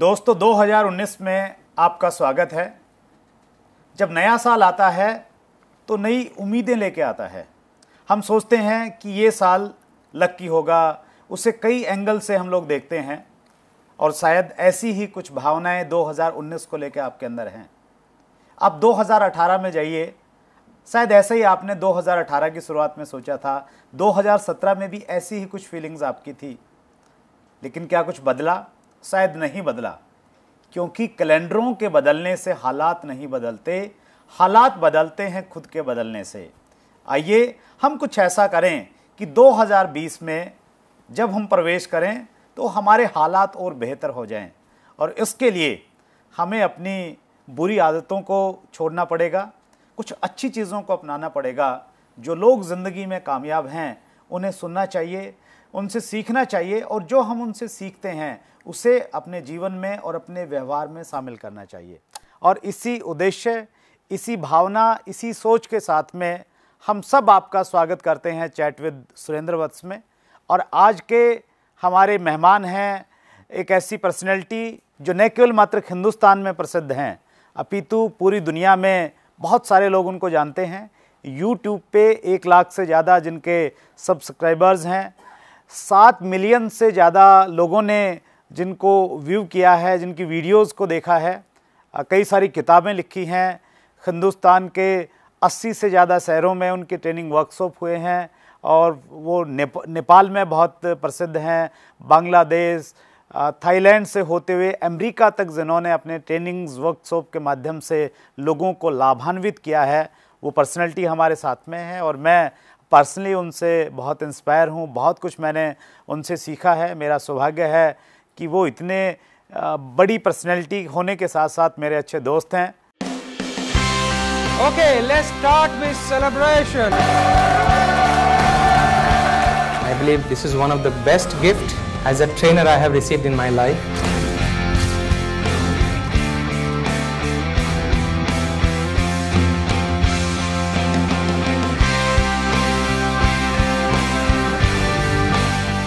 दोस्तों 2019 में आपका स्वागत है। जब नया साल आता है तो नई उम्मीदें लेके आता है। हम सोचते हैं कि ये साल लकी होगा, उसे कई एंगल से हम लोग देखते हैं और शायद ऐसी ही कुछ भावनाएं 2019 को लेकर आपके अंदर हैं। आप 2018 में जाइए, शायद ऐसे ही आपने 2018 की शुरुआत में सोचा था, 2017 में भी ऐसी ही कुछ फीलिंग्स आपकी थी। लेकिन क्या कुछ बदला? शायद नहीं बदला, क्योंकि कैलेंडरों के बदलने से हालात नहीं बदलते, हालात बदलते हैं खुद के बदलने से। आइए हम कुछ ऐसा करें कि 2020 में जब हम प्रवेश करें तो हमारे हालात और बेहतर हो जाएं, और इसके लिए हमें अपनी बुरी आदतों को छोड़ना पड़ेगा, कुछ अच्छी चीज़ों को अपनाना पड़ेगा। जो लोग ज़िंदगी में कामयाब हैं उन्हें सुनना चाहिए, उनसे सीखना चाहिए, और जो हम उनसे सीखते हैं उसे अपने जीवन में और अपने व्यवहार में शामिल करना चाहिए। और इसी उद्देश्य, इसी भावना, इसी सोच के साथ में हम सब आपका स्वागत करते हैं चैट विद सुरेंद्र वत्स में। और आज के हमारे मेहमान हैं एक ऐसी पर्सनैलिटी जो न केवल मात्र हिंदुस्तान में प्रसिद्ध हैं, अपितु पूरी दुनिया में बहुत सारे लोग उनको जानते हैं। यूट्यूब पे 1 लाख से ज़्यादा जिनके सब्सक्राइबर्स हैं, 7 मिलियन से ज़्यादा लोगों ने जिनको व्यू किया है, जिनकी वीडियोस को देखा है, कई सारी किताबें लिखी हैं, हिंदुस्तान के 80 से ज़्यादा शहरों में उनके ट्रेनिंग वर्कशॉप हुए हैं, और वो नेपाल में बहुत प्रसिद्ध हैं, बांग्लादेश, थाईलैंड से होते हुए अमेरिका तक जिन्होंने अपने ट्रेनिंग्स वर्कशॉप के माध्यम से लोगों को लाभान्वित किया है, वो पर्सनैलिटी हमारे साथ में है। और मैं पर्सनली उनसे बहुत इंस्पायर हूँ, बहुत कुछ मैंने उनसे सीखा है। मेरा सौभाग्य है कि वो इतने बड़ी पर्सनैलिटी होने के साथ साथ मेरे अच्छे दोस्त हैं। Okay, let's start with celebration. I believe this is one of the best gifts as a trainer I have received in my life.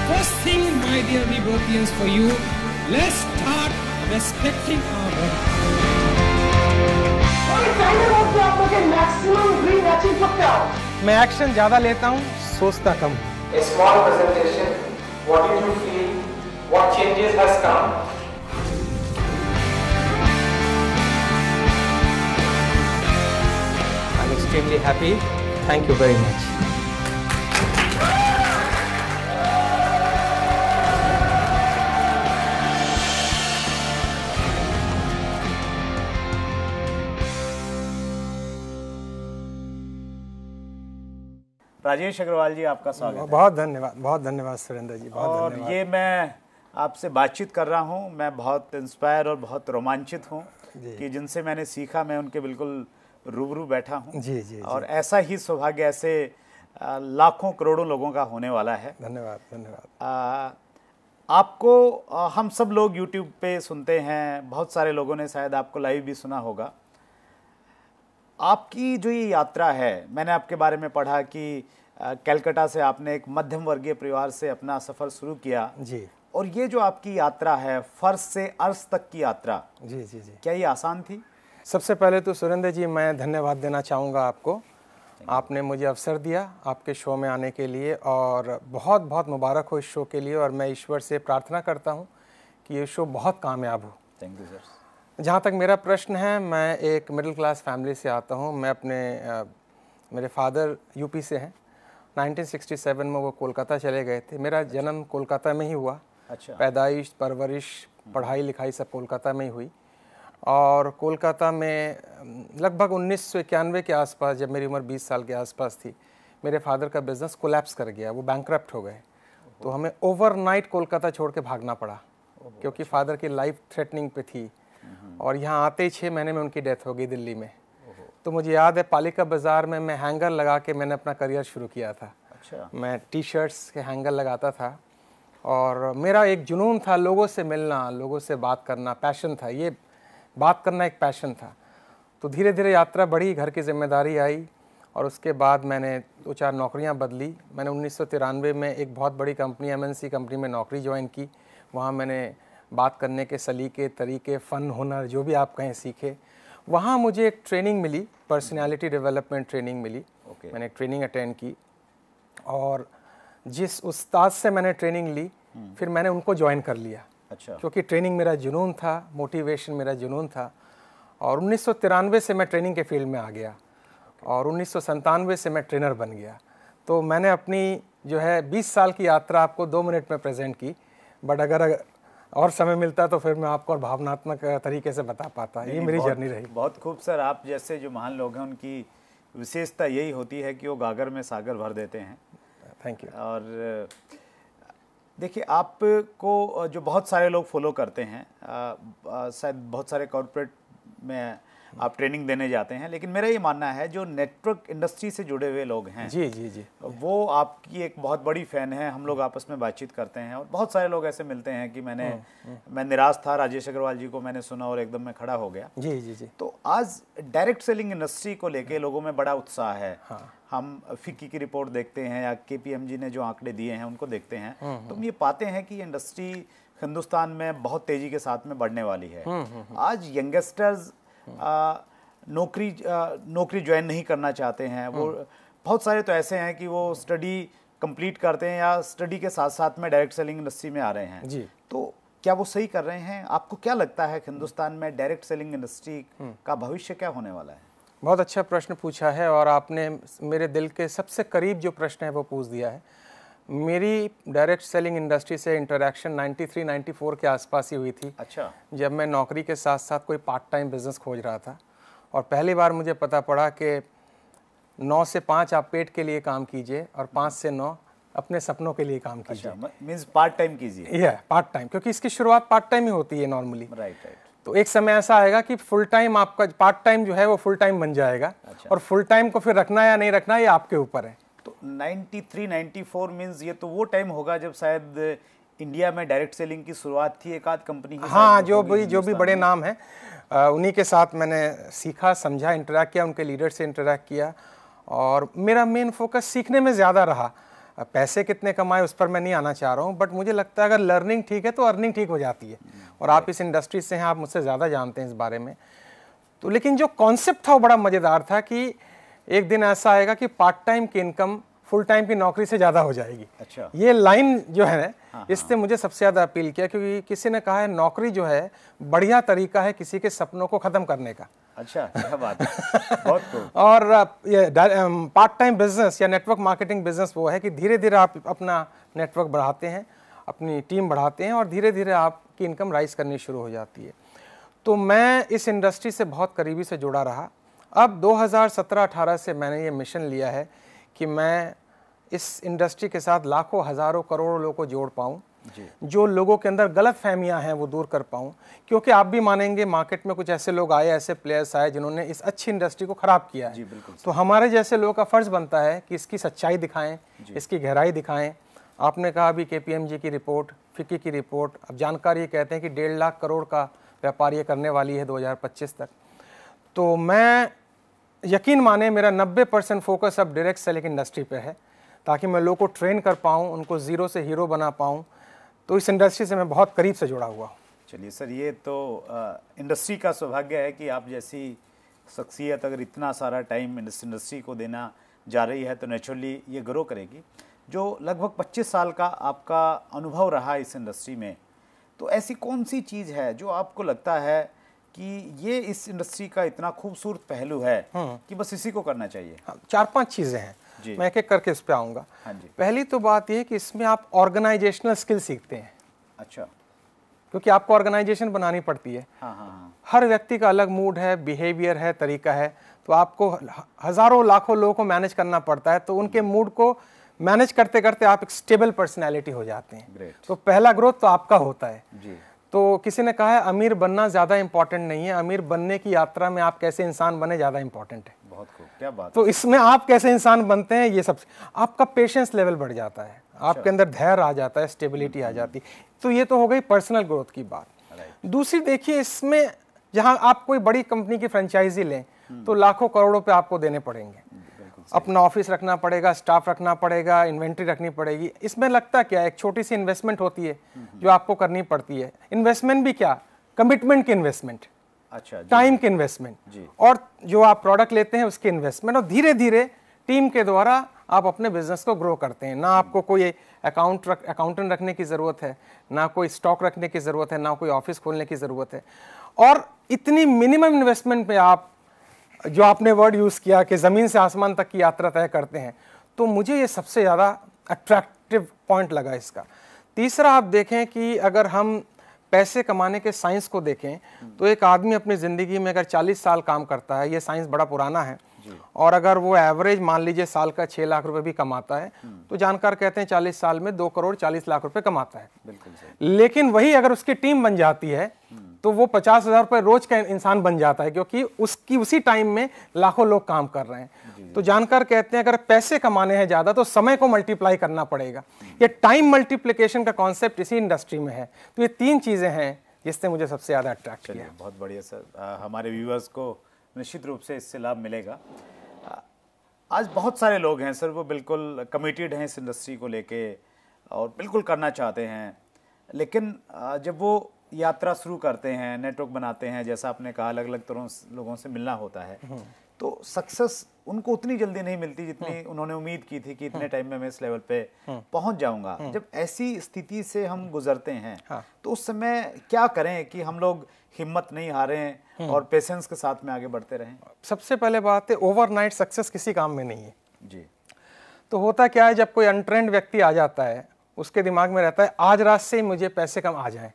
First thing, my dear Europeans, for you, let's start respecting our body. मैं action ज्यादा लेता हूँ, सोचता कम। A small presentation. What did you feel? What changes has come? I'm extremely happy. Thank you very much. Rajesh Agarwal जी, आपका स्वागत है। बहुत धन्यवाद सुरेंद्र जी, बहुत और धन्यवाद। ये मैं आपसे बातचीत कर रहा हूँ, मैं बहुत इंस्पायर और बहुत रोमांचित हूँ कि जिनसे मैंने सीखा मैं उनके बिल्कुल रूबरू बैठा हूँ। जी। और ऐसा ही सौभाग्य ऐसे लाखों करोड़ों लोगों का होने वाला है। धन्यवाद। आपको हम सब लोग यूट्यूब पे सुनते हैं, बहुत सारे लोगों ने शायद आपको लाइव भी सुना होगा। आपकी जो ये यात्रा है, मैंने आपके बारे में पढ़ा कि कलकत्ता से आपने एक मध्यम वर्गीय परिवार से अपना सफ़र शुरू किया जी। और ये जो आपकी यात्रा है, फर्श से अर्श तक की यात्रा, जी। क्या ये आसान थी? सबसे पहले तो सुरेंद्र जी मैं धन्यवाद देना चाहूँगा आपको। आपने मुझे अवसर दिया आपके शो में आने के लिए, और बहुत बहुत मुबारक हो इस शो के लिए। और मैं ईश्वर से प्रार्थना करता हूँ कि ये शो बहुत कामयाब हो। Thank you sir. जहाँ तक मेरा प्रश्न है, मैं एक मिडिल क्लास फैमिली से आता हूँ। मैं मेरे फादर यूपी से हैं। 1967 में वो कोलकाता चले गए थे। मेरा जन्म कोलकाता में ही हुआ। अच्छा। पैदाइश, परवरिश, पढ़ाई लिखाई सब कोलकाता में ही हुई। और कोलकाता में लगभग 1991 के आसपास, जब मेरी उम्र 20 साल के आसपास थी, मेरे फादर का बिज़नेस कोलैप्स कर गया, वो बैंकक्रप्ट हो गए। तो हमें ओवरनाइट कोलकाता छोड़ के भागना पड़ा, क्योंकि फादर की लाइफ थ्रेटनिंग पे थी। और यहाँ आते ही 6 महीने में उनकी डेथ हो गई दिल्ली में। तो मुझे याद है पालिका बाज़ार में मैं हैंगर लगा के मैंने अपना करियर शुरू किया था। अच्छा। मैं टी-शर्ट्स के हैंगर लगाता था, और मेरा एक जुनून था लोगों से मिलना, लोगों से बात करना, पैशन था, ये बात करना एक पैशन था। तो धीरे धीरे यात्रा बढ़ी, घर की जिम्मेदारी आई, और उसके बाद मैंने 2-4 नौकरियां बदली। मैंने 1993 में एक बहुत बड़ी कंपनी MNC कंपनी में नौकरी ज्वाइन की। वहाँ मैंने बात करने के सलीके, तरीके, फ़न, हुनर जो भी आप कहें सीखे। वहाँ मुझे एक ट्रेनिंग मिली, पर्सनालिटी डेवलपमेंट ट्रेनिंग मिली। मैंने ट्रेनिंग अटेंड की और जिस उस्ताद से मैंने ट्रेनिंग ली फिर मैंने उनको ज्वाइन कर लिया। अच्छा। क्योंकि ट्रेनिंग मेरा जुनून था, मोटिवेशन मेरा जुनून था। और 1993 से मैं ट्रेनिंग के फील्ड में आ गया और 1997 से मैं ट्रेनर बन गया। तो मैंने अपनी जो है 20 साल की यात्रा आपको 2 मिनट में प्रेजेंट की, बट अगर और समय मिलता तो फिर मैं आपको और भावनात्मक तरीके से बता पाता। ये मेरी जर्नी रही। बहुत खूब सर। आप जैसे जो महान लोग हैं उनकी विशेषता यही होती है कि वो गागर में सागर भर देते हैं। Thank you. और देखिए, आपको जो बहुत सारे लोग फॉलो करते हैं, शायद बहुत सारे कॉर्पोरेट में आप ट्रेनिंग देने जाते हैं, लेकिन मेरा ये मानना है जो नेटवर्क इंडस्ट्री से जुड़े हुए लोग हैं जी जी जी, वो आपकी एक बहुत बड़ी फ़ैन है। हम लोग आपस में बातचीत करते हैं और बहुत सारे लोग ऐसे मिलते हैं कि मैं निराश था, राजेश अग्रवाल जी को मैंने सुना और एकदम मैं खड़ा हो गया। जी जी जी। तो आज डायरेक्ट सेलिंग इंडस्ट्री को लेके लोगों में बड़ा उत्साह है। हम फिक्की की रिपोर्ट देखते हैं या KPMG ने जो आंकड़े दिए हैं उनको देखते हैं, तो हम ये पाते हैं कि इंडस्ट्री हिंदुस्तान में बहुत तेज़ी के साथ में बढ़ने वाली है। आज यंगस्टर्स नौकरी ज्वाइन नहीं करना चाहते हैं। वो बहुत सारे तो ऐसे हैं कि वो स्टडी कंप्लीट करते हैं या स्टडी के साथ साथ में डायरेक्ट सेलिंग इंडस्ट्री में आ रहे हैं जी। तो क्या वो सही कर रहे हैं? आपको क्या लगता है हिंदुस्तान में डायरेक्ट सेलिंग इंडस्ट्री का भविष्य क्या होने वाला है? बहुत अच्छा प्रश्न पूछा है और आपने मेरे दिल के सबसे करीब जो प्रश्न है वो पूछ दिया है। मेरी डायरेक्ट सेलिंग इंडस्ट्री से इंटरेक्शन 93-94 के आसपास ही हुई थी। अच्छा। जब मैं नौकरी के साथ साथ कोई पार्ट टाइम बिजनेस खोज रहा था और पहली बार मुझे पता पड़ा कि 9 से 5 आप पेट के लिए काम कीजिए और 5 से 9 अपने सपनों के लिए काम कीजिए। अच्छा, मींस पार्ट टाइम कीजिए। पार्ट टाइम, क्योंकि इसकी शुरुआत पार्ट टाइम ही होती है नॉर्मली। राइट। तो एक समय ऐसा आएगा कि फुल टाइम आपका पार्ट टाइम जो है वो फुल टाइम बन जाएगा। अच्छा। और फुल टाइम को फिर रखना या नहीं रखना ये आपके ऊपर है। तो 93-94 मींस ये तो वो टाइम होगा जब शायद इंडिया में डायरेक्ट सेलिंग की शुरुआत थी। एक आध कंपनी की। हाँ, जो भी बड़े नाम हैं उन्हीं के साथ मैंने सीखा, समझा, इंटरेक्ट किया, उनके लीडर से इंटरेक्ट किया और मेरा मेन फोकस सीखने में ज़्यादा रहा। पैसे कितने कमाए उस पर मैं नहीं आना चाह रहा हूँ, बट मुझे लगता है अगर लर्निंग ठीक है तो अर्निंग ठीक हो जाती है। और आप इस इंडस्ट्री से हैं, आप मुझसे ज़्यादा जानते हैं इस बारे में। तो लेकिन जो कॉन्सेप्ट था वो बड़ा मज़ेदार था कि एक दिन ऐसा आएगा कि पार्ट टाइम की इनकम फुल टाइम की नौकरी से ज़्यादा हो जाएगी। अच्छा। ये लाइन जो है ना, इससे मुझे सबसे ज़्यादा अपील किया, क्योंकि किसी ने कहा है नौकरी जो है बढ़िया तरीका है किसी के सपनों को ख़त्म करने का। अच्छा, क्या बात है। बहुत खूब। और ये पार्ट टाइम बिजनेस या नेटवर्क मार्केटिंग बिजनेस वो है कि धीरे धीरे आप अपना नेटवर्क बढ़ाते हैं, अपनी टीम बढ़ाते हैं और धीरे धीरे आपकी इनकम राइज करनी शुरू हो जाती है। तो मैं इस इंडस्ट्री से बहुत करीबी से जुड़ा रहा। अब 2017-18 से मैंने ये मिशन लिया है कि मैं इस इंडस्ट्री के साथ लाखों, हज़ारों, करोड़ों लोगों को जोड़ पाऊँ, जो लोगों के अंदर गलत फहमियाँ हैं वो दूर कर पाऊँ। क्योंकि आप भी मानेंगे मार्केट में कुछ ऐसे लोग आए, ऐसे प्लेयर्स आए जिन्होंने इस अच्छी इंडस्ट्री को ख़राब किया है। तो हमारे जैसे लोगों का फ़र्ज़ बनता है कि इसकी सच्चाई दिखाएं, इसकी गहराई दिखाएं। आपने कहा अभी KPMG की रिपोर्ट, फिक्की की रिपोर्ट, अब जानकारी कहते हैं कि 1.5 लाख करोड़ का व्यापार ये करने वाली है 2025 तक। तो मैं यकीन माने मेरा 90% फोकस अब डायरेक्ट सेलिंग इंडस्ट्री पे है, ताकि मैं लोगों को ट्रेन कर पाऊँ, उनको ज़ीरो से हीरो बना पाऊँ। तो इस इंडस्ट्री से मैं बहुत करीब से जुड़ा हुआ हूँ। चलिए सर, ये तो इंडस्ट्री का सौभाग्य है कि आप जैसी शख्सियत अगर इतना सारा टाइम इस इंडस्ट्री को देना जा रही है तो नेचुरली ये ग्रो करेगी। जो लगभग 25 साल का आपका अनुभव रहा इस इंडस्ट्री में, तो ऐसी कौन सी चीज़ है जो आपको लगता है कि ये इस इंडस्ट्री का इतना खूबसूरत पहलू है कि बस इसी को करना चाहिए? 4-5 चीज़ें हैं, मैं एक एक करके इस पे आऊँगा। हाँ जी। पहली तो बात यह है कि इसमें आप ऑर्गेनाइजेशनल स्किल सीखते हैं। अच्छा। क्योंकि आपको ऑर्गेनाइजेशन बनानी पड़ती है। हाँ। हर व्यक्ति का अलग मूड है, बिहेवियर है, तरीका है, तो आपको हज़ारों लाखों लोगों को मैनेज करना पड़ता है। तो उनके मूड को मैनेज करते करते आप एक स्टेबल पर्सनैलिटी हो जाते हैं। Great. तो पहला ग्रोथ तो आपका होता है जी। तो किसी ने कहा है अमीर बनना ज़्यादा इंपॉर्टेंट नहीं है, अमीर बनने की यात्रा में आप कैसे इंसान बने ज़्यादा इंपॉर्टेंट है। बहुत खूब, क्या बात। तो इसमें आप कैसे इंसान बनते हैं ये सबसे, आपका पेशेंस लेवल बढ़ जाता है, आपके अंदर धैर्य आ जाता है, स्टेबिलिटी आ जाती है। तो ये तो हो गई पर्सनल ग्रोथ की बात। दूसरी देखिए, इसमें जहां आप कोई बड़ी कंपनी की फ्रेंचाइजी लें तो लाखों करोड़ों पे आपको देने पड़ेंगे। अपना ऑफिस रखना पड़ेगा, स्टाफ रखना पड़ेगा, इन्वेंट्री रखनी पड़ेगी। इसमें लगता क्या है, एक छोटी सी इन्वेस्टमेंट होती है जो आपको करनी पड़ती है। इन्वेस्टमेंट भी क्या, कमिटमेंट की इन्वेस्टमेंट, अच्छा, टाइम की इन्वेस्टमेंट, और जो आप प्रोडक्ट लेते हैं उसकी इन्वेस्टमेंट, और धीरे धीरे टीम के द्वारा आप अपने बिजनेस को ग्रो करते हैं। ना आपको कोई अकाउंटेंट रखने की ज़रूरत है, ना कोई स्टॉक रखने की ज़रूरत है, ना कोई ऑफिस खोलने की ज़रूरत है। और इतनी मिनिमम इन्वेस्टमेंट पे आप, जो आपने वर्ड यूज़ किया कि ज़मीन से आसमान तक की यात्रा तय करते हैं, तो मुझे ये सबसे ज़्यादा अट्रैक्टिव पॉइंट लगा इसका। तीसरा, आप देखें कि अगर हम पैसे कमाने के साइंस को देखें तो एक आदमी अपनी ज़िंदगी में अगर 40 साल काम करता है, ये साइंस बड़ा पुराना है, और अगर वो एवरेज मान लीजिए साल का 6 लाख रुपए भी कमाता है, तो जानकार कहते हैं 40 साल में 2 करोड़ 40 लाख रुपए कमाता है। बिल्कुल सही। लेकिन वही अगर उसकी टीम बन जाती है तो वो 50,000 रुपए रोज का इंसान बन जाता है, क्योंकि उसकी उसी टाइम में लाखों लोग काम कर रहे हैं। तो जानकार कहते हैं अगर पैसे कमाने हैं ज्यादा तो समय को मल्टीप्लाई करना पड़ेगा। ये टाइम मल्टीप्लिकेशन का कॉन्सेप्ट इसी इंडस्ट्री में है। तो ये 3 चीजें हैं जिससे मुझे सबसे ज्यादा अट्रैक्ट किया। बहुत बढ़िया सर, हमारे व्यूअर्स को निश्चित रूप से इससे लाभ मिलेगा। आज बहुत सारे लोग हैं सर, वो बिल्कुल कमिटेड हैं इस इंडस्ट्री को लेके और बिल्कुल करना चाहते हैं, लेकिन जब वो यात्रा शुरू करते हैं, नेटवर्क बनाते हैं, जैसा आपने कहा अलग अलग तरह लोगों से मिलना होता है, तो सक्सेस उनको उतनी जल्दी नहीं मिलती जितनी उन्होंने उम्मीद की थी कि इतने टाइम में मैं इस लेवल पे पहुंच जाऊंगा। जब ऐसी स्थिति से हम गुजरते हैं तो उस समय क्या करें कि हम लोग हिम्मत नहीं हारें और पेशेंस के साथ में आगे बढ़ते रहें? सबसे पहले बात है, ओवरनाइट सक्सेस किसी काम में नहीं है जी। तो होता क्या है, जब कोई अनट्रेंड व्यक्ति आ जाता है, उसके दिमाग में रहता है आज रात से ही मुझे पैसे कम आ जाएं,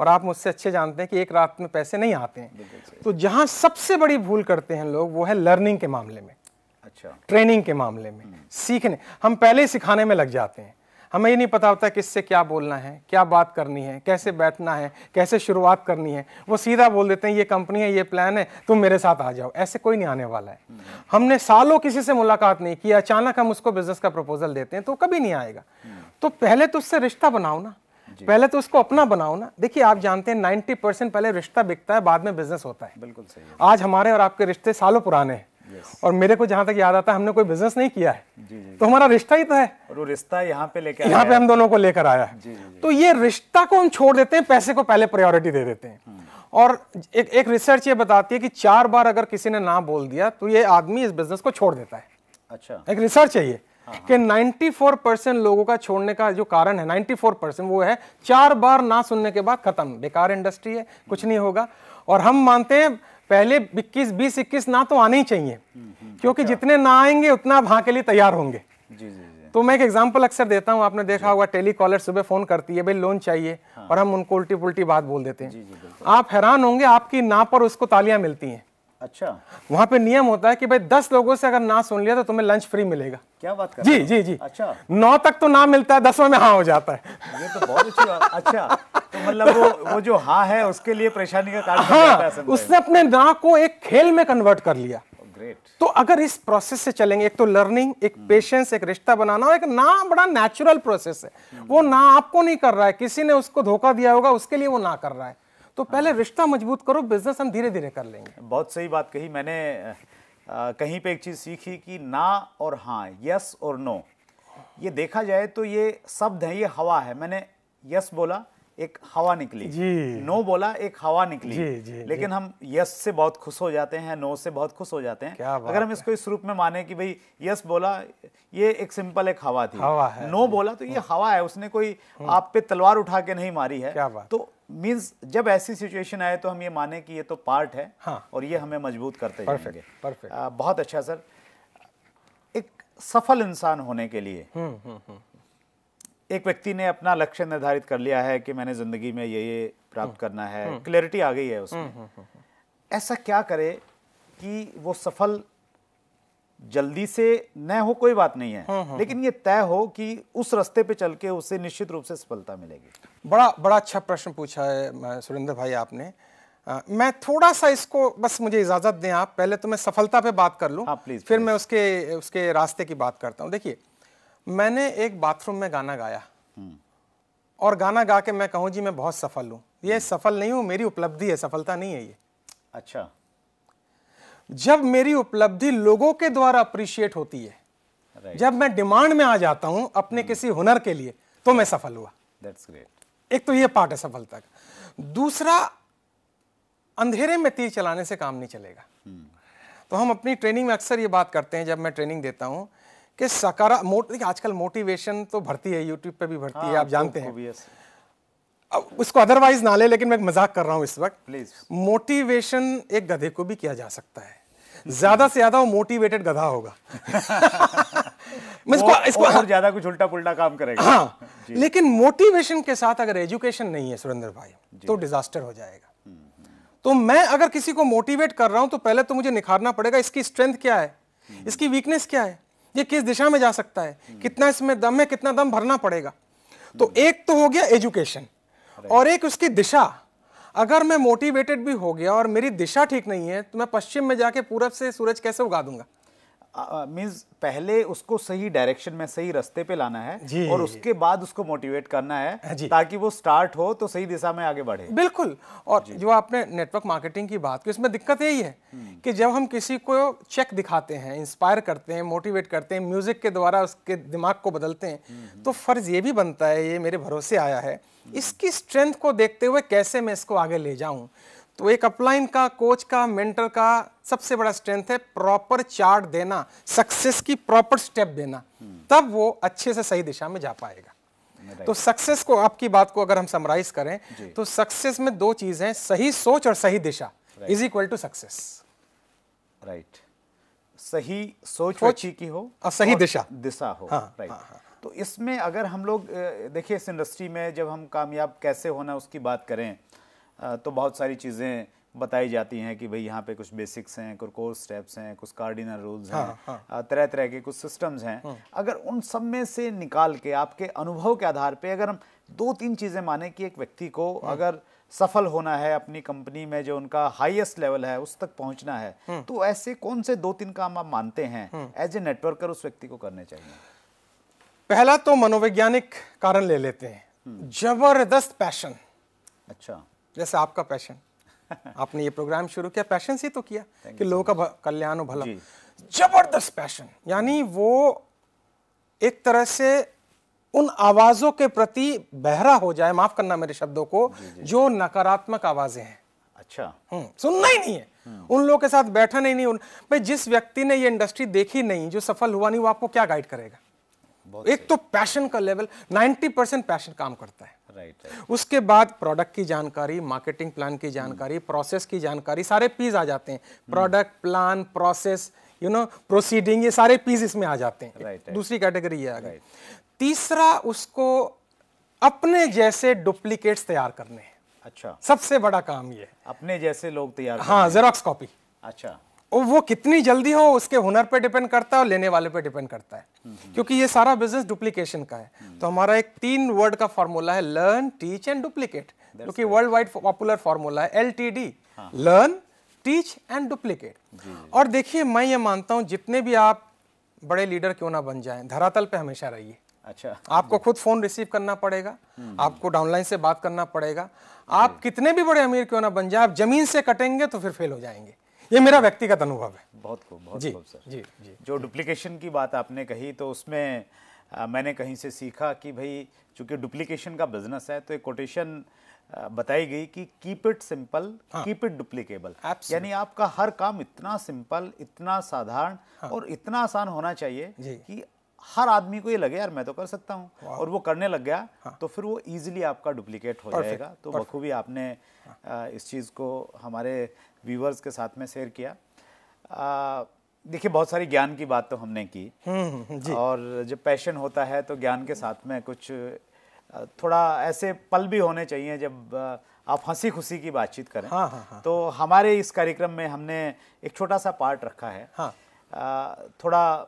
और आप मुझसे अच्छे जानते हैं कि एक रात में पैसे नहीं आते हैं। तो जहां सबसे बड़ी भूल करते हैं लोग वो है लर्निंग के मामले में, अच्छा, ट्रेनिंग के मामले में, सीखने। हम पहले ही सिखाने में लग जाते हैं, हमें ये नहीं पता होता किससे क्या बोलना है, क्या बात करनी है, कैसे बैठना है, कैसे शुरुआत करनी है। वो सीधा बोल देते हैं ये कंपनी है, ये प्लान है, तुम मेरे साथ आ जाओ। ऐसे कोई नहीं आने वाला है। हमने सालों किसी से मुलाकात नहीं की, अचानक हम उसको बिजनेस का प्रपोजल देते हैं तो कभी नहीं आएगा। तो पहले तो उससे रिश्ता बनाओ ना, पहले तो उसको अपना बनाओ ना। देखिए आप जानते हैं 90% पहले रिश्ता बिकता है, बाद में बिजनेस होता है। बिल्कुल सही है। आज हमारे और आपके रिश्ते सालों पुराने हैं, और मेरे को जहां तक याद आता है हमने कोई बिजनेस नहीं किया है, तो हमारा रिश्ता ही तो है, और वो रिश्ता यहाँ पे हम दोनों को लेकर आया है। तो ये रिश्ता को हम छोड़ देते हैं, पैसे को पहले प्रायोरिटी दे देते हैं। और एक रिसर्च ये बताती है कि 4 बार अगर किसी ने ना बोल दिया तो ये आदमी इस बिजनेस को छोड़ देता है। अच्छा, एक रिसर्च है ये कि 94% लोगों का छोड़ने का जो कारण है, 94% वो है 4 बार ना सुनने के बाद खत्म, बेकार इंडस्ट्री है, कुछ नहीं होगा। और हम मानते हैं पहले 20-21 ना तो आने ही चाहिए, क्योंकि जितने ना आएंगे उतना आप हाँ के लिए तैयार होंगे। तो मैं एक एग्जांपल अक्सर देता हूं, आपने देखा होगा टेली कॉलर सुबह फोन करती है, भाई लोन चाहिए, और हम उनको उल्टी पुल्टी बात बोल देते हैं। आप हैरान होंगे, आपकी ना पर उसको तालियां मिलती हैं। अच्छा, वहां पे नियम होता है कि भाई 10 लोगों से अगर ना सुन लिया तो तुम्हें लंच फ्री मिलेगा। क्या बात कर जी जी जी। अच्छा, 9 तक तो ना मिलता है, 10वें में हाँ हो जाता है। ये तो बहुत अच्छी बात। अच्छा, तो मतलब वो जो हाँ है उसके लिए परेशानी का कारण बन जाता है। उसने अपने ना को एक खेल में कन्वर्ट कर लिया। ग्रेट। तो अगर इस प्रोसेस से चलेंगे, एक तो लर्निंग, एक पेशेंस, एक रिश्ता बनाना, और एक ना बड़ा नेचुरल प्रोसेस है। वो ना आपको नहीं कर रहा है, किसी ने उसको धोखा दिया होगा उसके लिए वो ना कर रहा है। तो पहले रिश्ता मजबूत करो, बिजनेस हम धीरे धीरे कर लेंगे। बहुत सही बात कही। मैंने कहीं पे एक चीज सीखी कि ना और हाँ, यस और नो, ये देखा जाए तो ये शब्द है, ये हवा है। मैंने यस बोला, एक हवा निकली, नो बोला, एक हवा निकली। लेकिन हम यस से बहुत खुश हो जाते हैं, नो से बहुत खुश हो जाते हैं। अगर हम इसको इस रूप में माने कि भाई यस बोला, ये एक सिंपल एक हवा थी, नो बोला तो ये हवा है, उसने कोई आप पे तलवार उठा के नहीं मारी है। तो मींस जब ऐसी सिचुएशन आए तो हम ये माने कि ये तो पार्ट है, और ये हमें मजबूत करते जाएंगे। बहुत अच्छा सर। एक सफल इंसान होने के लिए एक व्यक्ति ने अपना लक्ष्य निर्धारित कर लिया है कि मैंने जिंदगी में ये प्राप्त करना है, क्लैरिटी आ गई है उसमें, ऐसा क्या करे कि वो सफल जल्दी से न हो, कोई बात नहीं है, लेकिन ये तय हो कि उस रास्ते पे चल के उसे निश्चित रूप से सफलता मिलेगी? बड़ा अच्छा प्रश्न पूछा है सुरेंद्र भाई आपने। मैं थोड़ा सा इसको, बस मुझे इजाजत दें आप, पहले तो मैं सफलता पे बात कर लूं, फिर मैं उसके रास्ते की बात करता हूं। देखिए, मैंने एक बाथरूम में गाना गाया, और गाना गा के मैं कहूं जी मैं बहुत सफल हूं, ये सफल नहीं हूं, मेरी उपलब्धि है, सफलता नहीं है ये। अच्छा। जब मेरी उपलब्धि लोगों के द्वारा अप्रिशिएट होती है, जब मैं डिमांड में आ जाता हूं अपने किसी हुनर के लिए, तो मैं सफल हुआ। That's great. एक तो ये पार्ट है सफलता का। दूसरा, अंधेरे में तीर चलाने से काम नहीं चलेगा। तो हम अपनी ट्रेनिंग में अक्सर ये बात करते हैं, जब मैं ट्रेनिंग देता हूं, कि देखिए आजकल मोटिवेशन तो भरती है, यूट्यूब पे भी भरती है, आप जानते हैं। अब उसको अदरवाइज ना ले, लेकिन मैं मजाक कर रहा हूं इस वक्त। प्लीज। मोटिवेशन एक गधे को भी किया जा सकता है, ज्यादा से ज्यादा वो मोटिवेटेड गधा होगा। इसको और ज्यादा कुछ उल्टा पुल्टा काम करेगा। हाँ, लेकिन मोटिवेशन के साथ अगर एजुकेशन नहीं है सुरेंद्र भाई, तो डिजास्टर हो जाएगा। तो मैं अगर किसी को मोटिवेट कर रहा हूं, तो पहले तो मुझे निखारना पड़ेगा इसकी स्ट्रेंथ क्या है, इसकी वीकनेस क्या है, ये किस दिशा में जा सकता है, कितना इसमें दम है, कितना दम भरना पड़ेगा। तो एक तो हो गया एजुकेशन, और एक उसकी दिशा। अगर मैं मोटिवेटेड भी हो गया और मेरी दिशा ठीक नहीं है, तो मैं पश्चिम में जाके पूरब से सूरज कैसे उगा दूंगा? मींस पहले उसको सही डायरेक्शन में, सही रास्ते पे लाना है, और उसके बाद उसको मोटिवेट करना है, ताकि वो स्टार्ट हो तो सही दिशा में आगे बढ़े। बिल्कुल। और जो आपने नेटवर्क मार्केटिंग की बात की, उसमें दिक्कत यही है कि जब हम किसी को चेक दिखाते हैं, इंस्पायर करते हैं, मोटिवेट करते हैं, म्यूजिक के द्वारा उसके दिमाग को बदलते हैं, तो फर्ज ये भी बनता है, ये मेरे भरोसे आया है, इसकी स्ट्रेंथ को देखते हुए कैसे मैं इसको आगे ले जाऊं। तो एक अपलाइन का, कोच का, मेंटर का सबसे बड़ा स्ट्रेंथ है प्रॉपर चार्ट देना, सक्सेस की प्रॉपर स्टेप देना, तब वो अच्छे से सही दिशा में जा पाएगा। तो सक्सेस को, आपकी बात को अगर हम समराइज करें, तो सक्सेस में दो चीज हैं, सही सोच और सही दिशा is equal to success. Right. सही सोच अच्छी की हो और सही दिशा हो। राइट। तो इसमें अगर हम लोग देखिए, इस इंडस्ट्री में जब हम कामयाब कैसे होना उसकी बात करें, तो बहुत सारी चीज़ें बताई जाती हैं कि भाई यहाँ पे कुछ बेसिक्स हैं, कुछ कोर स्टेप्स हैं, कुछ कार्डिनल रूल्स हैं, तरह तरह के कुछ सिस्टम्स हैं। अगर उन सब में से निकाल के आपके अनुभव के आधार पे अगर हम 2-3 चीज़ें माने कि एक व्यक्ति को अगर सफल होना है अपनी कंपनी में, जो उनका हाईएस्ट लेवल है उस तक पहुंचना है, तो ऐसे कौन से 2-3 काम आप मानते हैं एज ए नेटवर्कर उस व्यक्ति को करने चाहिए? पहला तो मनोवैज्ञानिक कारण ले लेते हैं, जबरदस्त पैशन। अच्छा। जैसे आपका पैशन, आपने ये प्रोग्राम शुरू किया पैशन से तो किया कि लोगों का कल्याण हो, भला। जबरदस्त पैशन, यानी वो एक तरह से उन आवाजों के प्रति बहरा हो जाए, माफ करना मेरे शब्दों को, जो नकारात्मक आवाजें हैं। अच्छा। सुनना ही नहीं है, उन लोगों के साथ बैठना ही नहीं। भाई जिस व्यक्ति ने ये इंडस्ट्री देखी नहीं, जो सफल हुआ नहीं, वो आपको क्या गाइड करेगा? एक तो पैशन का लेवल 90% पैशन काम करता है। राइट। उसके बाद प्रोडक्ट की जानकारी, मार्केटिंग प्लान की जानकारी, प्रोसेस की जानकारी, सारे पीस आ जाते हैं। प्रोडक्ट प्लान, प्रोसेस, प्रोसीडिंग, ये सारे पीस इसमें आ जाते हैं। दूसरी कैटेगरी ये आ गई। तीसरा, उसको अपने जैसे डुप्लीकेट्स तैयार करने हैं। अच्छा। सबसे बड़ा काम ये है, अपने जैसे लोग तैयार। हाँ, जेरॉक्स कॉपी। अच्छा। और वो कितनी जल्दी हो उसके हुनर पे डिपेंड करता है और लेने वाले पे डिपेंड करता है, क्योंकि ये सारा बिजनेस डुप्लीकेशन का है। तो हमारा एक 3 वर्ड का फॉर्मूला है, लर्न, टीच एंड डुप्लीकेट, जो कि वर्ल्ड वाइड पॉपुलर फॉर्मूला है, LTD, learn, teach and duplicate. और देखिए, मैं ये मानता हूं, जितने भी आप बड़े लीडर क्यों ना बन जाएं, धरातल पे हमेशा रहिए। अच्छा। आपको खुद फोन रिसीव करना पड़ेगा, आपको डाउनलाइन से बात करना पड़ेगा। आप कितने भी बड़े अमीर क्यों ना बन जाए, आप जमीन से कटेंगे तो फिर फेल हो जाएंगे। ये मेरा व्यक्तिगत अनुभव है। बहुत खूब, बहुत खूब सर। जी। जो डुप्लीकेशन की बात आपने कही, तो उसमें मैंने कहीं से सीखा कि भाई चूंकि डुप्लीकेशन का बिजनेस है, तो एक कोटेशन बताई गई कि keep it simple, keep it duplicable. यानी आपका हर काम इतना सिंपल, इतना साधारण और इतना आसान होना चाहिए कि हर आदमी को ये लगे यार मैं तो कर सकता हूँ, और वो करने लग गया तो फिर वो इजीली आपका डुप्लीकेट हो जाएगा। तो बखूबी आपने इस चीज़ को हमारे व्यूवर्स के साथ में शेयर किया। देखिए, बहुत सारी ज्ञान की बात तो हमने की, और जब पैशन होता है तो ज्ञान के साथ में कुछ थोड़ा ऐसे पल भी होने चाहिए जब आप हंसी खुशी की बातचीत करें। तो हमारे इस कार्यक्रम में हमने एक छोटा सा पार्ट रखा है, थोड़ा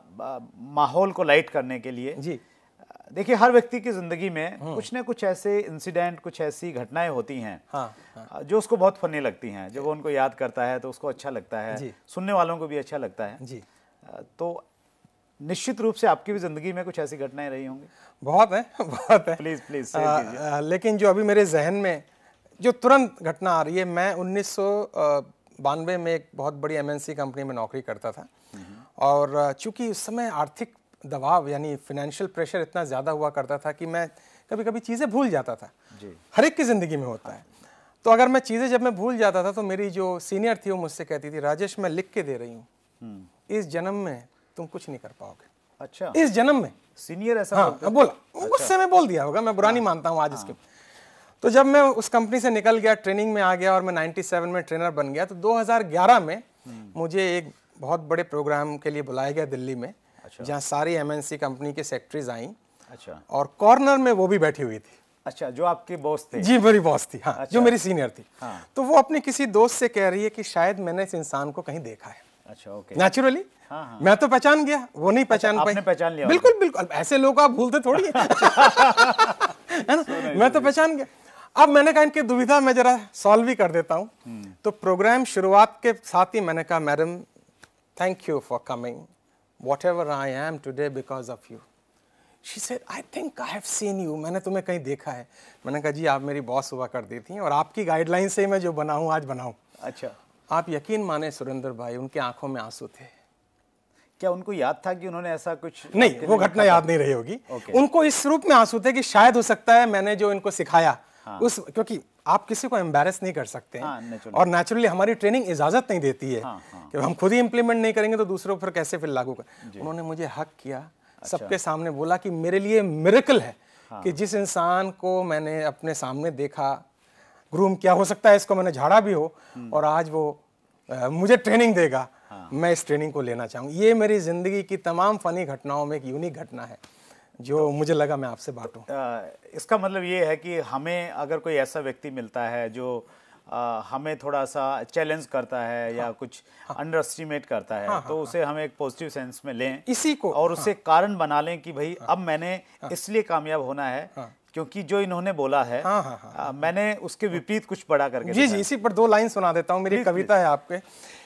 माहौल को लाइट करने के लिए। जी। देखिए, हर व्यक्ति की जिंदगी में कुछ ना कुछ ऐसे इंसिडेंट, कुछ ऐसी घटनाएं होती हैं जो उसको बहुत फनी लगती हैं। जब वो उनको याद करता है तो उसको अच्छा लगता है, सुनने वालों को भी अच्छा लगता है। जी। तो निश्चित रूप से आपकी भी जिंदगी में कुछ ऐसी घटनाएं रही होंगी। बहुत है, बहुत है। प्लीज शेयर कीजिए। लेकिन जो अभी मेरे जहन में जो तुरंत घटना आ रही है, मैं 92 में एक बहुत बड़ी MNC कंपनी में नौकरी करता था, और चूंकि उस समय आर्थिक दबाव यानी फाइनेंशियल प्रेशर इतना ज़्यादा हुआ करता था कि मैं कभी कभी चीज़ें भूल जाता था। हर एक की ज़िंदगी में होता है। तो अगर मैं चीज़ें जब मैं भूल जाता था तो मेरी जो सीनियर थी वो मुझसे कहती थी, राजेश मैं लिख के दे रही हूँ, इस जन्म में तुम कुछ नहीं कर पाओगे। अच्छा, इस जन्म में सीनियर ऐसा? हाँ, बोला गुस्से में बोल दिया होगा, मैं बुरा नहीं मानता हूँ आज इसके। तो जब मैं उस कंपनी से निकल गया, ट्रेनिंग में आ गया और मैं 97 में ट्रेनर बन गया, तो 2011 में मुझे एक बहुत बड़े प्रोग्राम के लिए बुलाया गया दिल्ली में, जहाँ सारी MNC कंपनी के सेक्रेटरीज आई। अच्छा, और कॉर्नर में वो भी बैठी हुई थी। अच्छा, जो आपके बॉस थे? जी, मेरी बॉस थी। हाँ, अच्छा, जो मेरी सीनियर थी। हाँ। तो वो अपने किसी दोस्त से कह रही है कि शायद मैंने इस इंसान को कहीं देखा है। अच्छा, ओके। नेचुरली हाँ, हाँ। मैं तो पहचान गया, वो नहीं पहचान पाई। आपने पहचान लिया? बिल्कुल बिल्कुल, ऐसे लोग आप भूलते थोड़ी है ना। मैं तो पहचान गया। अब मैंने कहा इनकी दुविधा मैं जरा सॉल्व ही कर देता हूँ। तो प्रोग्राम शुरुआत के साथ ही मैंने कहा, madam thank you for coming, whatever I am today because of you. She said I think I have seen you, मैंने तुम्हें कहीं देखा है। मैंने कहा जी आप मेरी बॉस हुआ करती थी और आपकी गाइडलाइन से मैं जो बना हूँ आज बना हूँ। अच्छा, आप यकीन माने सुरेंद्र भाई, उनकी आंखों में आंसू थे। क्या उनको याद था कि उन्होंने ऐसा कुछ? नहीं, वो घटना याद नहीं रही होगी। उनको इस रूप में आंसू थे कि शायद हो सकता है मैंने जो इनको सिखाया उस, क्योंकि आप किसी को एम्बैरेस नहीं कर सकते हैं, और नेचुरली हमारी ट्रेनिंग इजाजत नहीं देती है कि हम खुद ही इंप्लीमेंट नहीं करेंगे तो दूसरों पर कैसे फिर लागू कर। उन्होंने मुझे हक किया, सबके सामने बोला कि मेरे लिए मिरेकल है कि जिस इंसान को मैंने अपने सामने देखा, ग्रूम किया, हो सकता है इसको मैंने झाड़ा भी हो, और आज वो मुझे ट्रेनिंग देगा। मैं इस ट्रेनिंग को लेना चाहूँगा। ये मेरी ज़िंदगी की तमाम फ़नी घटनाओं में एक यूनिक घटना है जो मुझे लगा मैं आपसे बांटूं। इसका मतलब ये है कि हमें अगर कोई ऐसा व्यक्ति मिलता है जो हमें थोड़ा सा चैलेंज करता है या कुछ अंडर एस्टिमेट करता है, तो उसे हमें एक पॉजिटिव सेंस में लें इसी को, और उसे कारण बना लें कि भाई अब मैंने इसलिए कामयाब होना है क्योंकि जो इन्होंने बोला है मैंने उसके विपरीत कुछ बड़ा करके। जी, इसी पर 2 लाइन सुना देता हूँ। मेरी कविता है आपके।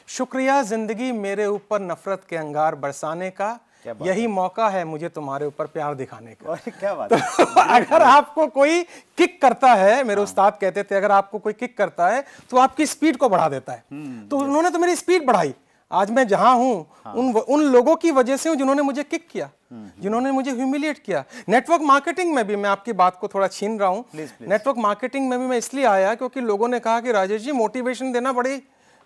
शुक्रिया जिंदगी मेरे ऊपर नफरत के अंगार बरसाने का, यही मौका है मुझे तुम्हारे ऊपर प्यार दिखाने का। क्या बात है। तो अगर आपको कोई किक करता है, मेरे उस्ताद कहते थे, अगर आपको कोई किक करता है तो आपकी स्पीड को बढ़ा देता है। तो उन्होंने तो मेरी स्पीड बढ़ाई। आज मैं जहां हूं उन लोगों की वजह से हूं जिन्होंने मुझे किक किया, जिन्होंने मुझे ह्यूमिलिएट किया। नेटवर्क मार्केटिंग में भी मैं आपकी बात को थोड़ा छीन रहा हूं। नेटवर्क मार्केटिंग में भी मैं इसलिए आया क्योंकि लोगों ने कहा कि राजेश जी मोटिवेशन देना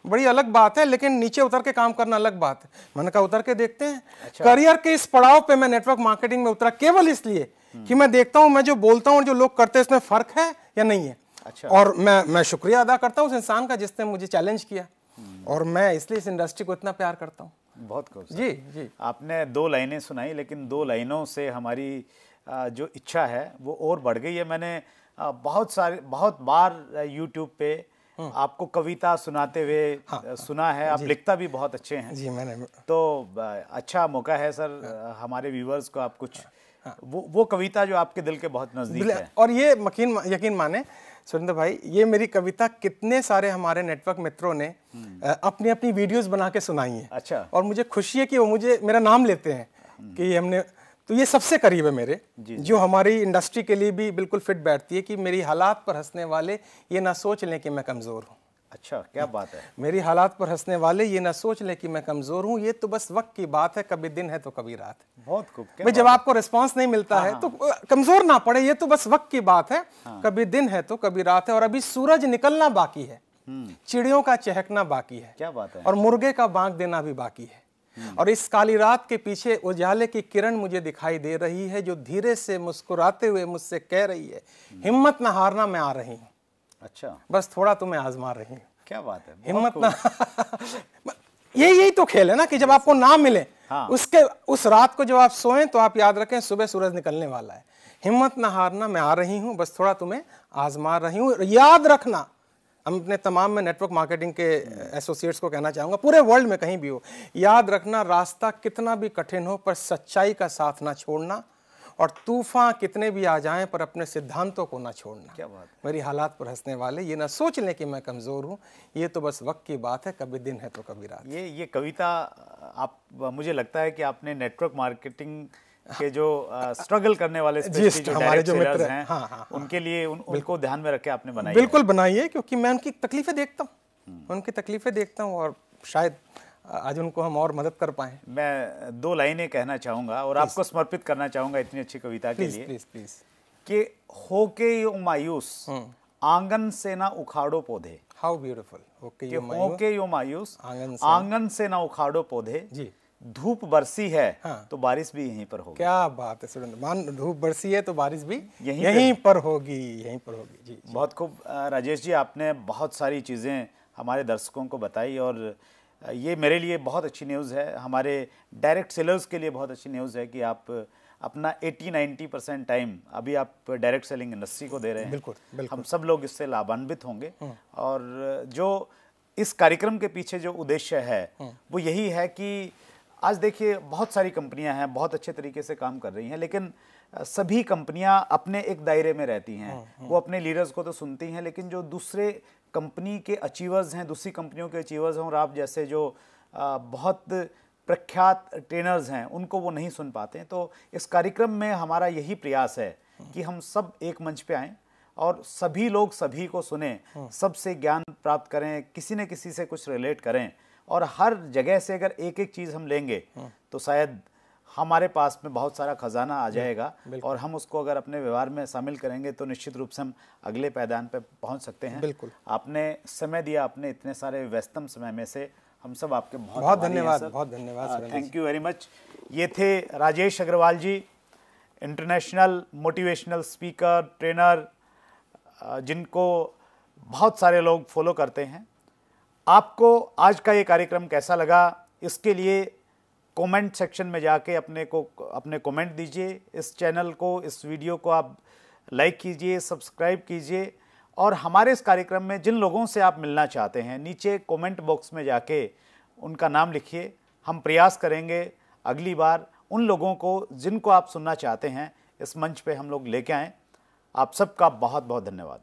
बड़ी अलग बात है, लेकिन नीचे उतर के काम करना अलग बात है। मैंने कहा उतर के देखते हैं। करियर के इस पड़ाव पे मैं नेटवर्क मार्केटिंग में उतरा केवल इसलिए कि मैं देखता हूं मैं जो बोलता हूं और जो लोग करते हैं इसमें फर्क है या नहीं है। और मैं शुक्रिया अदा करता हूं उस इंसान का जिसने मुझे चैलेंज किया, और मैं इसलिए इस इंडस्ट्री को इतना प्यार करता हूँ। बहुत खूब जी। आपने 2 लाइनें सुनाई, लेकिन 2 लाइनों से हमारी जो इच्छा है वो और बढ़ गई है। मैंने बहुत बार YouTube पे आपको कविता सुनाते हुए सुना है। आप लिखता भी बहुत अच्छे हैं जी। मैंने तो अच्छा मौका है सर हमारे व्यूवर्स को आप कुछ वो कविता जो आपके दिल के बहुत नजदीक है। और ये यकीन माने सुरेंद्र भाई, ये मेरी कविता कितने सारे हमारे नेटवर्क मित्रों ने अपनी अपनी वीडियोस बना के सुनाई है। अच्छा। और मुझे खुशी है कि वो मेरा नाम लेते हैं कि हमने, तो ये सबसे करीब है मेरे, जो हमारी इंडस्ट्री के लिए भी बिल्कुल फिट बैठती है कि मेरी हालात पर हंसने वाले ये ना सोच लें कि मैं कमज़ोर हूँ। अच्छा, क्या बात है। मेरी हालात पर हंसने वाले ये ना सोच लें कि मैं कमज़ोर हूँ, ये तो बस वक्त की बात है, कभी दिन है तो कभी रात है। बहुत खूब। भाई जब आपको रिस्पांस नहीं मिलता है तो कमज़ोर ना पड़े, ये तो बस वक्त की बात है। कभी दिन है तो कभी रात है, और अभी सूरज निकलना बाकी है, चिड़ियों का चहकना बाकी है, क्या बात है, और मुर्गे का बांक देना भी बाकी है। और इस काली रात के पीछे उजाले की किरण मुझे दिखाई दे रही है, जो धीरे से मुस्कुराते हुए मुझसे कह रही है, हिम्मत ना हारना, मैं आ रही हूँ। अच्छा, बस थोड़ा तुम्हें आजमा रही हूँ। क्या बात है, हिम्मत ना यही तो खेल है ना कि जब आपको ना मिले उस रात को जब आप सोएं तो आप याद रखें सुबह सूरज निकलने वाला है। हिम्मत ना हारना, मैं आ रही हूँ, बस थोड़ा तुम्हें आजमा रही हूँ। याद रखना, हम अपने तमाम में नेटवर्क मार्केटिंग के एसोसिएट्स को कहना चाहूँगा, पूरे वर्ल्ड में कहीं भी हो, याद रखना रास्ता कितना भी कठिन हो पर सच्चाई का साथ ना छोड़ना, और तूफान कितने भी आ जाएं पर अपने सिद्धांतों को ना छोड़ना। क्या बात। मेरी हालात पर हंसने वाले ये ना सोच लें कि मैं कमज़ोर हूँ, ये तो बस वक्त की बात है, कभी दिन है तो कभी रात। ये कविता आप, मुझे लगता है कि आपने नेटवर्क मार्केटिंग के जो स्ट्रगल करने वाले जो हमारे जो मित्र हैं उनके लिए उनको ध्यान में रख के आपने बनाई। बिल्कुल बनाई है, क्योंकि मैं उनकी तकलीफें देखता हूँ। उनकी तकलीफ़ें देखता हूँ और शायद आज उनको हम और मदद कर पाएँ। मैं 2 लाइनें कहना चाहूँगा और आपको समर्पित करना चाहूँगा इतनी अच्छी कविता के लिए प्लीज़ प्लीज़। कि होके यो मायूस आंगन से ना उखाड़ो पौधे। How beautiful. ओके कि होके यो मायूस आंगन से ना उखाड़ो पौधे, जी। धूप बरसी है हाँ। तो बारिश भी यहीं पर होगी। क्या बात है सुरेंद्र, मान धूप बरसी है तो बारिश भी यहीं यहीं पर होगी, यहीं पर होगी। जी बहुत खूब राजेश जी, आपने बहुत सारी चीज़ें हमारे दर्शकों को बताई और ये मेरे लिए बहुत अच्छी न्यूज़ है, हमारे डायरेक्ट सेलर्स के लिए बहुत अच्छी न्यूज़ है कि आप अपना 80-90% टाइम अभी आप डायरेक्ट सेलिंग इंडस्ट्री को दे रहे हैं। बिल्कुल, बिल्कुल। हम सब लोग इससे लाभान्वित होंगे और जो इस कार्यक्रम के पीछे जो उद्देश्य है वो यही है कि आज देखिए बहुत सारी कंपनियां हैं, बहुत अच्छे तरीके से काम कर रही हैं, लेकिन सभी कंपनियां अपने एक दायरे में रहती हैं। वो अपने लीडर्स को तो सुनती हैं, लेकिन जो दूसरे कंपनी के अचीवर्स हैं, दूसरी कंपनियों के अचीवर्स हैं और आप जैसे जो बहुत प्रख्यात ट्रेनर्स हैं उनको वो नहीं सुन पाते हैं। तो इस कार्यक्रम में हमारा यही प्रयास है कि हम सब एक मंच पे आएँ और सभी लोग सभी को सुने, सबसे ज्ञान प्राप्त करें, किसी न किसी से कुछ रिलेट करें और हर जगह से अगर एक एक चीज़ हम लेंगे तो शायद हमारे पास में बहुत सारा खजाना आ जाएगा और हम उसको अगर अपने व्यवहार में शामिल करेंगे तो निश्चित रूप से हम अगले पायदान पे पहुंच सकते हैं। बिल्कुल। आपने समय दिया, आपने इतने सारे व्यस्तम समय में से, हम सब आपके बहुत बहुत धन्यवाद, बहुत धन्यवाद। Thank you very much. ये थे राजेश अग्रवाल जी, इंटरनेशनल मोटिवेशनल स्पीकर, ट्रेनर, जिनको बहुत सारे लोग फॉलो करते हैं। आपको आज का ये कार्यक्रम कैसा लगा, इसके लिए कमेंट सेक्शन में जाके अपने कमेंट दीजिए। इस चैनल को, इस वीडियो को आप लाइक कीजिए, सब्सक्राइब कीजिए और हमारे इस कार्यक्रम में जिन लोगों से आप मिलना चाहते हैं नीचे कमेंट बॉक्स में जाके उनका नाम लिखिए। हम प्रयास करेंगे अगली बार उन लोगों को जिनको आप सुनना चाहते हैं इस मंच पे हम लोग लेके आएँ। आप सबका बहुत बहुत धन्यवाद।